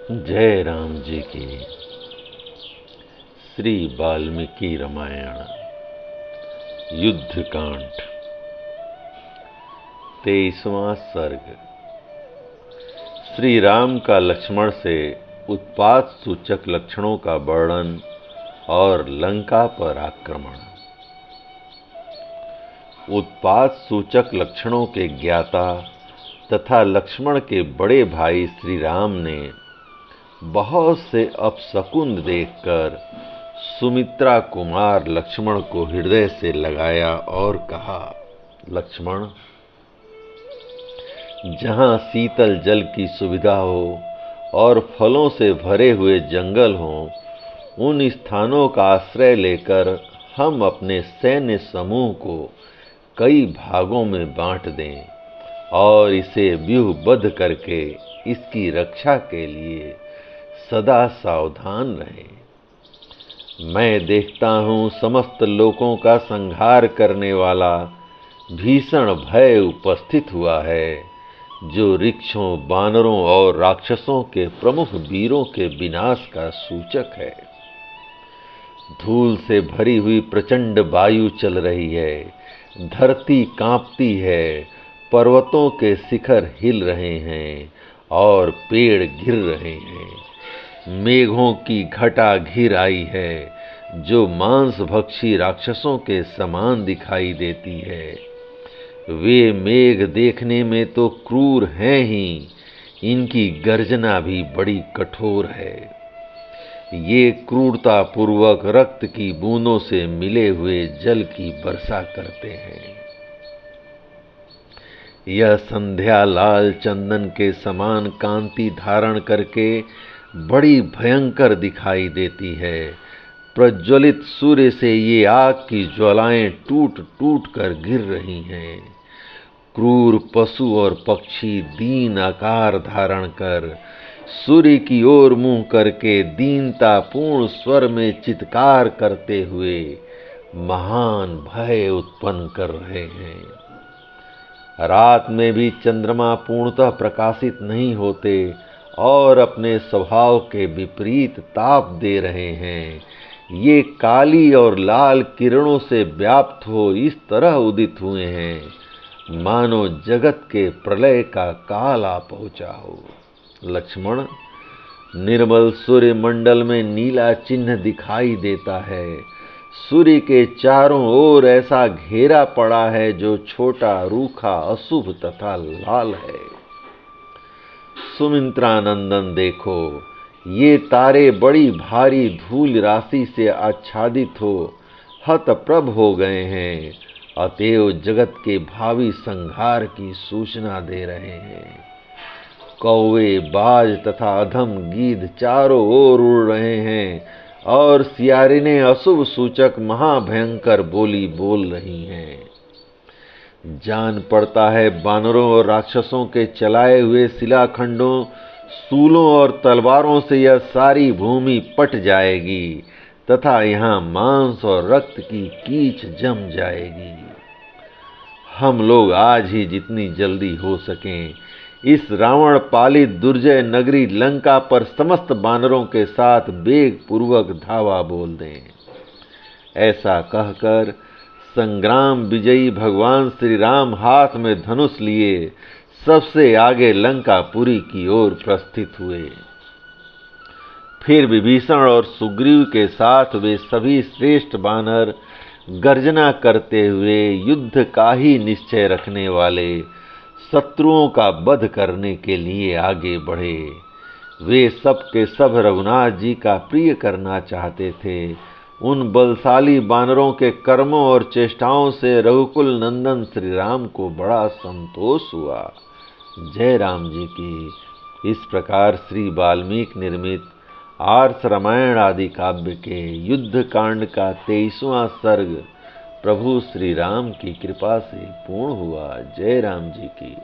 जय राम जी की। श्री वाल्मीकि रामायण युद्ध कांड 23वां सर्ग। श्री राम का लक्ष्मण से उत्पात सूचक लक्षणों का वर्णन और लंका पर आक्रमण। उत्पात सूचक लक्षणों के ज्ञाता तथा लक्ष्मण के बड़े भाई श्री राम ने बहुत से अपशकुन देखकर सुमित्रा कुमार लक्ष्मण को हृदय से लगाया और कहा, लक्ष्मण, जहां शीतल जल की सुविधा हो और फलों से भरे हुए जंगल हों, उन स्थानों का आश्रय लेकर हम अपने सैन्य समूह को कई भागों में बांट दें और इसे व्यूहबद्ध करके इसकी रक्षा के लिए सदा सावधान रहें। मैं देखता हूँ समस्त लोकों का संहार करने वाला भीषण भय उपस्थित हुआ है, जो वृक्षों, बानरों और राक्षसों के प्रमुख वीरों के विनाश का सूचक है। धूल से भरी हुई प्रचंड वायु चल रही है, धरती कांपती है, पर्वतों के शिखर हिल रहे हैं और पेड़ गिर रहे हैं। मेघों की घटा घिर आई है, जो मांसभक्षी राक्षसों के समान दिखाई देती है। वे मेघ देखने में तो क्रूर हैं ही, इनकी गर्जना भी बड़ी कठोर है। ये क्रूरता पूर्वक रक्त की बूंदों से मिले हुए जल की वर्षा करते हैं। यह संध्या लाल चंदन के समान कांति धारण करके बड़ी भयंकर दिखाई देती है। प्रज्वलित सूर्य से ये आग की ज्वालाएं टूट टूट कर गिर रही हैं। क्रूर पशु और पक्षी दीन आकार धारण कर सूर्य की ओर मुंह करके दीनतापूर्ण स्वर में चित्कार करते हुए महान भय उत्पन्न कर रहे हैं। रात में भी चंद्रमा पूर्णतः प्रकाशित नहीं होते और अपने स्वभाव के विपरीत ताप दे रहे हैं। ये काली और लाल किरणों से व्याप्त हो इस तरह उदित हुए हैं, मानो जगत के प्रलय का काल आ पहुंचा हो। लक्ष्मण, निर्मल सूर्य मंडल में नीला चिन्ह दिखाई देता है। सूर्य के चारों ओर ऐसा घेरा पड़ा है जो छोटा, रूखा, अशुभ तथा लाल है। सुमित्रा नंदन, देखो, ये तारे बड़ी भारी धूल राशि से आच्छादित हो हतप्रभ हो गए हैं, अतएव जगत के भावी संहार की सूचना दे रहे हैं। कौवे, बाज तथा अधम गीध चारों ओर उड़ रहे हैं और सियारिनें अशुभ सूचक महाभयंकर बोली बोल रही हैं। जान पड़ता है बानरों और राक्षसों के चलाए हुए शिलाखंडों, सूलों और तलवारों से यह सारी भूमि पट जाएगी तथा यहाँ मांस और रक्त की कीच जम जाएगी। हम लोग आज ही जितनी जल्दी हो सकें इस रावण पालित दुर्जय नगरी लंका पर समस्त बानरों के साथ वेग पूर्वक धावा बोल दें। ऐसा कहकर संग्राम विजयी भगवान श्री राम हाथ में धनुष लिए सबसे आगे लंकापुरी की ओर प्रस्थित हुए। फिर विभीषण और सुग्रीव के साथ वे सभी श्रेष्ठ बानर गर्जना करते हुए युद्ध का ही निश्चय रखने वाले शत्रुओं का वध करने के लिए आगे बढ़े। वे सब के सब रघुनाथ जी का प्रिय करना चाहते थे। उन बलशाली बानरों के कर्मों और चेष्टाओं से रघुकुल नंदन श्री राम को बड़ा संतोष हुआ। जय राम जी की। इस प्रकार श्री वाल्मीकि निर्मित आर्ष रामायण आदि काव्य के युद्ध कांड का 23वां सर्ग प्रभु श्री राम की कृपा से पूर्ण हुआ। जय राम जी की।